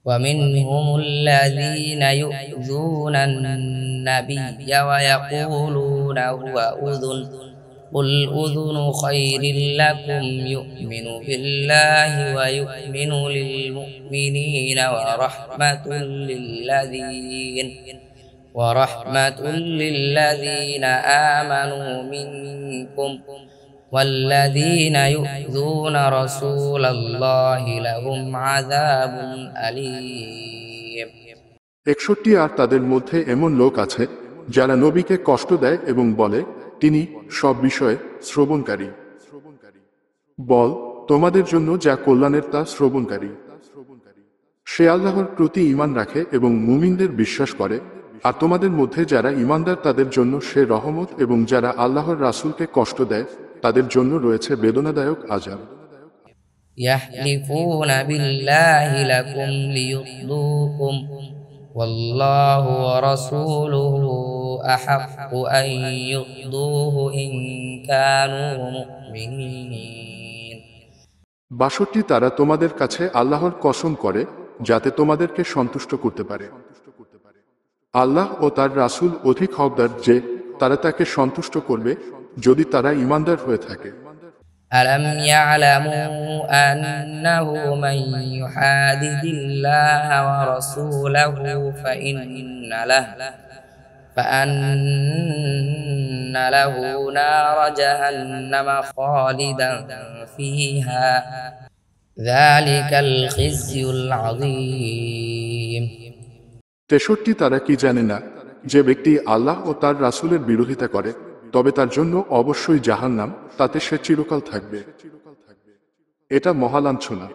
ومنهم الذين يؤذون النبي ويقولون هو أذن قل أذن خير لكم يؤمن بالله ويؤمن للمؤمنين ورحمة للذين آمنوا منكم والذين يؤذون رسول الله لهم عذاب أليم 61 আর তাদের মধ্যে এমন লোক আছে যারা নবীকে কষ্ট দেয় এবং বলে তিনি সব বিষয়ে শ্রবণকারী। বল, তোমাদের জন্য যা কল্যাণের তা শ্রবণকারী। সে আল্লাহর প্রতি ঈমান রাখে এবং মুমিনদের বিশ্বাস করে, আর তোমাদের মধ্যে যারা ঈমানদার তাদের জন্য সে রহমত, এবং যারা আল্লাহর রাসূলকে কষ্ট দেয় তাদের জন্য রয়েছে বেদনাদায়ক আযাব। يحلفون بالله لكم ليرضوكم والله ورسوله أحق أن يرضوه إن كانوا مؤمنين 62 তারা তোমাদের কাছে আল্লাহর কসম করে যাতে তোমাদেরকে সন্তুষ্ট করতে পারে। আল্লাহ ও তার রাসূল অধিক হকদার যে তারা তাকে সন্তুষ্ট করবে যদি তারা ঈমানদার হয়ে থাকে। ألم يعلموا أنه من يحادد الله ورسوله فأن له نار جهنم خالدا فيها ذلك الخزي العظيم 63 তারা কি জানে না যে ব্যক্তি আল্লাহ ও তার রাসূলের বিরোধিতা করে তবে তার জন্য অবশ্যই জাহান্নাম, তাতে সে চিরকাল থাকবে। এটা মহালাঞ্ছনা।